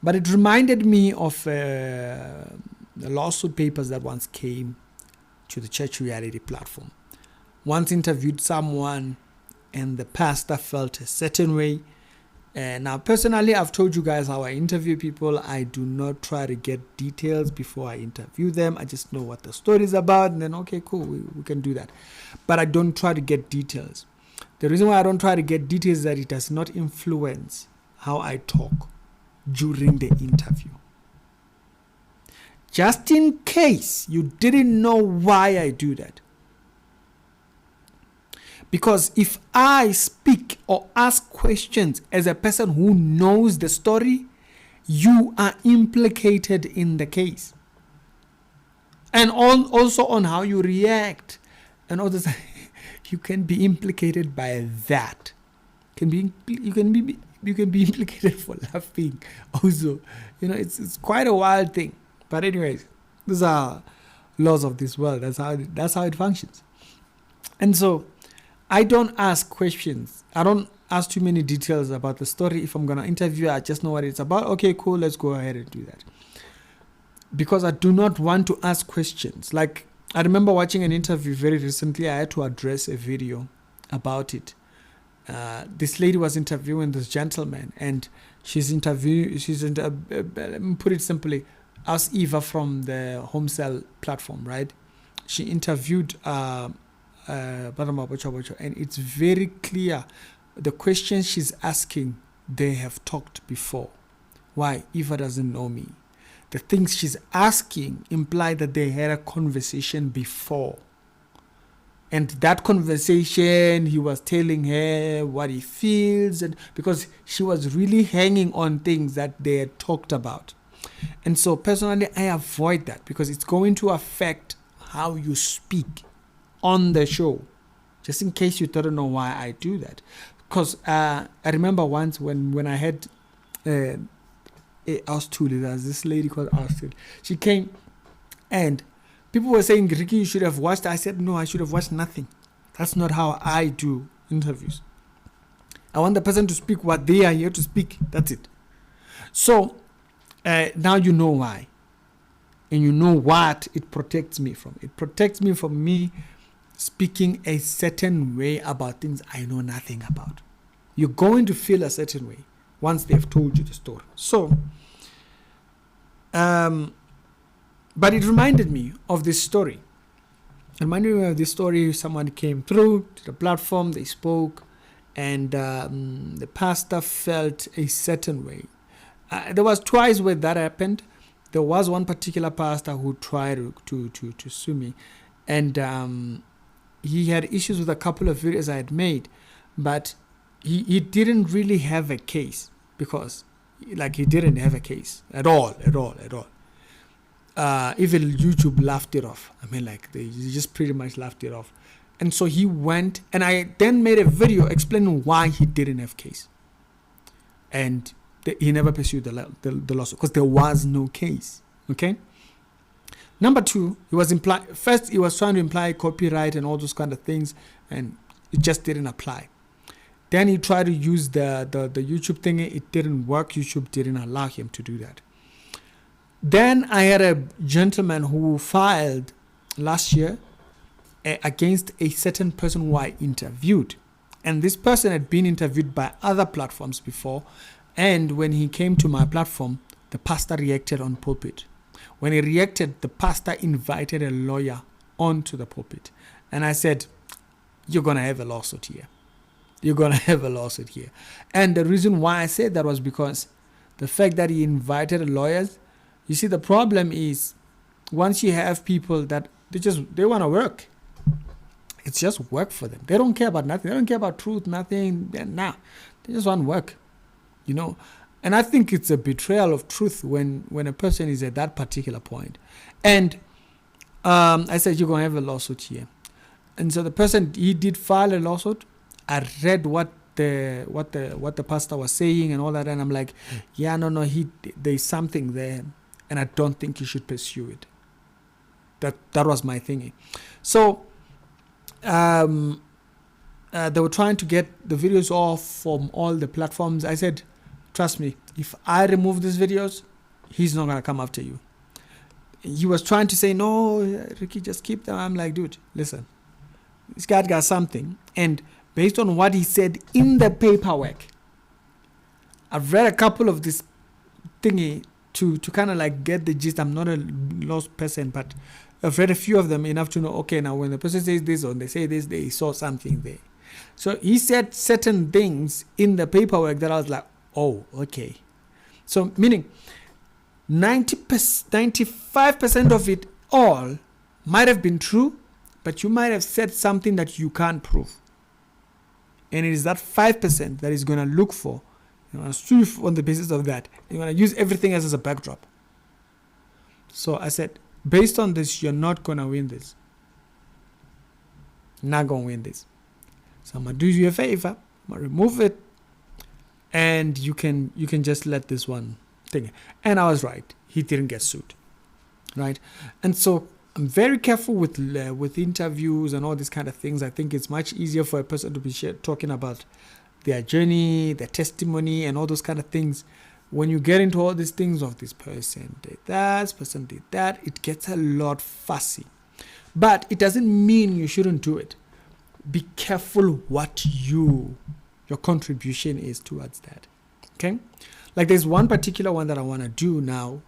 But it reminded me of the lawsuit papers that once came to the Church Reality platform. Once interviewed someone and the pastor felt a certain way. And now, personally, I've told you guys how I interview people. I do not try to get details before I interview them. I just know what the story is about, and then, okay, cool, we can do that. But I don't try to get details. The reason why I don't try to get details is that it does not influence how I talk during the interview. Just in case you didn't know why I do that. Because if I speak or ask questions as a person who knows the story, you are implicated in the case. And also on how you react. And all this, you can be implicated by that. You can be implicated for laughing also. It's quite a wild thing. But anyways, these are laws of this world. That's how it functions. And so I don't ask questions. I don't ask too many details about the story. If I'm going to interview, I just know what it's about. Okay, cool, let's go ahead and do that. Because I do not want to ask questions. Like, I remember watching an interview very recently. I had to address a video about it. This lady was interviewing this gentleman, and let me put it simply, as Eva from the Home Cell platform, right? She interviewed and it's very clear the questions she's asking, they have talked before. Why? Eva doesn't know me. The things she's asking imply that they had a conversation before. And that conversation, he was telling her what he feels, and because she was really hanging on things that they had talked about. And so personally, I avoid that because it's going to affect how you speak on the show. Just in case you don't know why I do that. Because I remember once when I had Austuli, there's this lady called Austuli. She came and people were saying, Ricky, you should have watched. I said, no, I should have watched nothing. That's not how I do interviews. I want the person to speak what they are here to speak. That's it. So now you know why. And you know what it protects me from. It protects me from me speaking a certain way about things I know nothing about. You're going to feel a certain way once they've told you the story. So, but it reminded me of this story. Someone came through to the platform, they spoke, and the pastor felt a certain way. There was twice where that happened. There was one particular pastor who tried to sue me, and he had issues with a couple of videos I had made, but he didn't really have a case because, he didn't have a case at all. Even YouTube laughed it off. They just pretty much laughed it off. And so he went, and I then made a video explaining why he didn't have case. And he never pursued the lawsuit because there was no case. Okay. Number two, he was trying to imply copyright and all those kind of things, and it just didn't apply. Then he tried to use the YouTube thing. It didn't work. YouTube didn't allow him to do that. Then I had a gentleman who filed last year against a certain person who I interviewed. And this person had been interviewed by other platforms before. And when he came to my platform, the pastor reacted on pulpit. When he reacted, the pastor invited a lawyer onto the pulpit. And I said, you're going to have a lawsuit here. And the reason why I said that was because the fact that he invited lawyers, you see, the problem is once you have people that they want to work, it's just work for them. They don't care about nothing. They don't care about truth, nothing. Nah, they just want work, And I think it's a betrayal of truth when a person is at that particular point. And I said, you're going to have a lawsuit here. And so the person, he did file a lawsuit. I read what the pastor was saying and all that, and I'm like, yeah, no, there's something there, and I don't think you should pursue it. That was my thinking. So they were trying to get the videos off from all the platforms. I said, trust me, if I remove these videos, he's not gonna come after you. He was trying to say, no, Ricky, just keep them. I'm like, dude, listen, this guy got something. And based on what he said in the paperwork, I've read a couple of this thingy to kind of like get the gist. I'm not a lost person, but I've read a few of them enough to know, okay, now when the person says this or they say this, they saw something there. So he said certain things in the paperwork that I was like, oh, okay. So meaning 95% of it all might have been true, but you might have said something that you can't prove. And it is that 5% that is going to look for. You're going to sue on the basis of that. You're going to use everything else as a backdrop. So I said, based on this, you're not going to win this. Not going to win this. So I'm going to do you a favor. I'm going to remove it. And you can just let this one thing. And I was right. He didn't get sued. Right? And so I'm very careful with interviews and all these kind of things. I think it's much easier for a person to be talking about their journey, their testimony, and all those kind of things. When you get into all these things of this person did that, this person did that, it gets a lot fussy. But it doesn't mean you shouldn't do it. Be careful what your contribution is towards that. Okay? Like there's one particular one that I want to do now.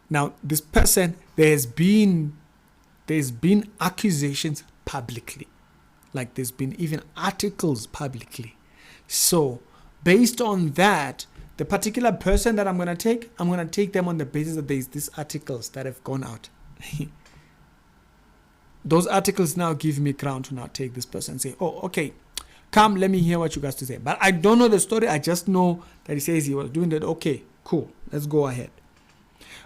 Now this person, there's been accusations publicly. Like there's been even articles publicly. So based on that, the particular person that I'm going to take them on the basis that there's these articles that have gone out. Those articles now give me ground to now take this person and say, oh, okay, come, let me hear what you guys to say. But I don't know the story. I just know that he says he was doing that. Okay, cool. Let's go ahead.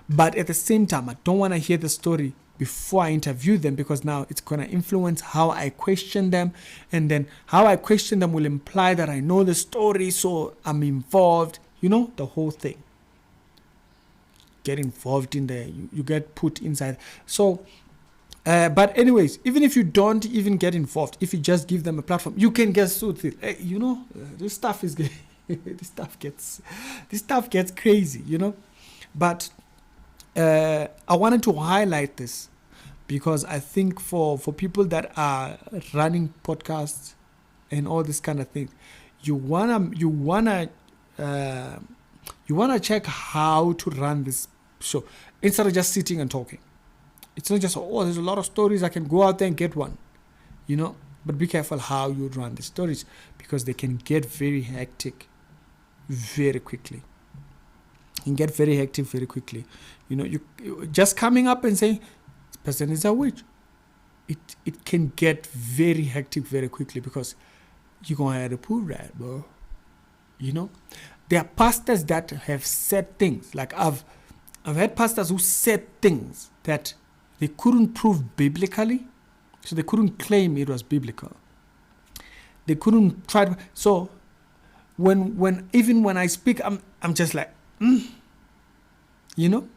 But at the same time, I don't want to hear the story before I interview them, because now it's going to influence how I question them. And then how I question them will imply that I know the story, so I'm involved. You know, the whole thing. Get involved in there. You get put inside. So, but anyways, even if you don't even get involved, if you just give them a platform, you can get sued. You know, this stuff is this stuff gets crazy, you know. But I wanted to highlight this because I think for people that are running podcasts and all this kind of thing, you wanna check how to run this show instead of just sitting and talking. It's not just, oh, there's a lot of stories, I can go out there and get one, you know. But be careful how you run the stories, because they can get very hectic very quickly. You know, you just coming up and saying this person is a witch. It can get very hectic very quickly, because you're gonna have to prove that, bro. You know, there are pastors that have said things like I've had pastors who said things that they couldn't prove biblically, so they couldn't claim it was biblical. They couldn't try to. So when I speak, I'm just like, you know.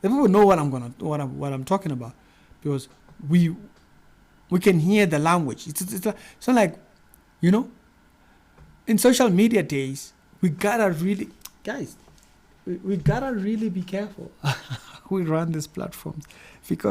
The people know what I'm talking about, because we can hear the language. It's like, you know, in social media days, we gotta really be careful. We run these platforms, because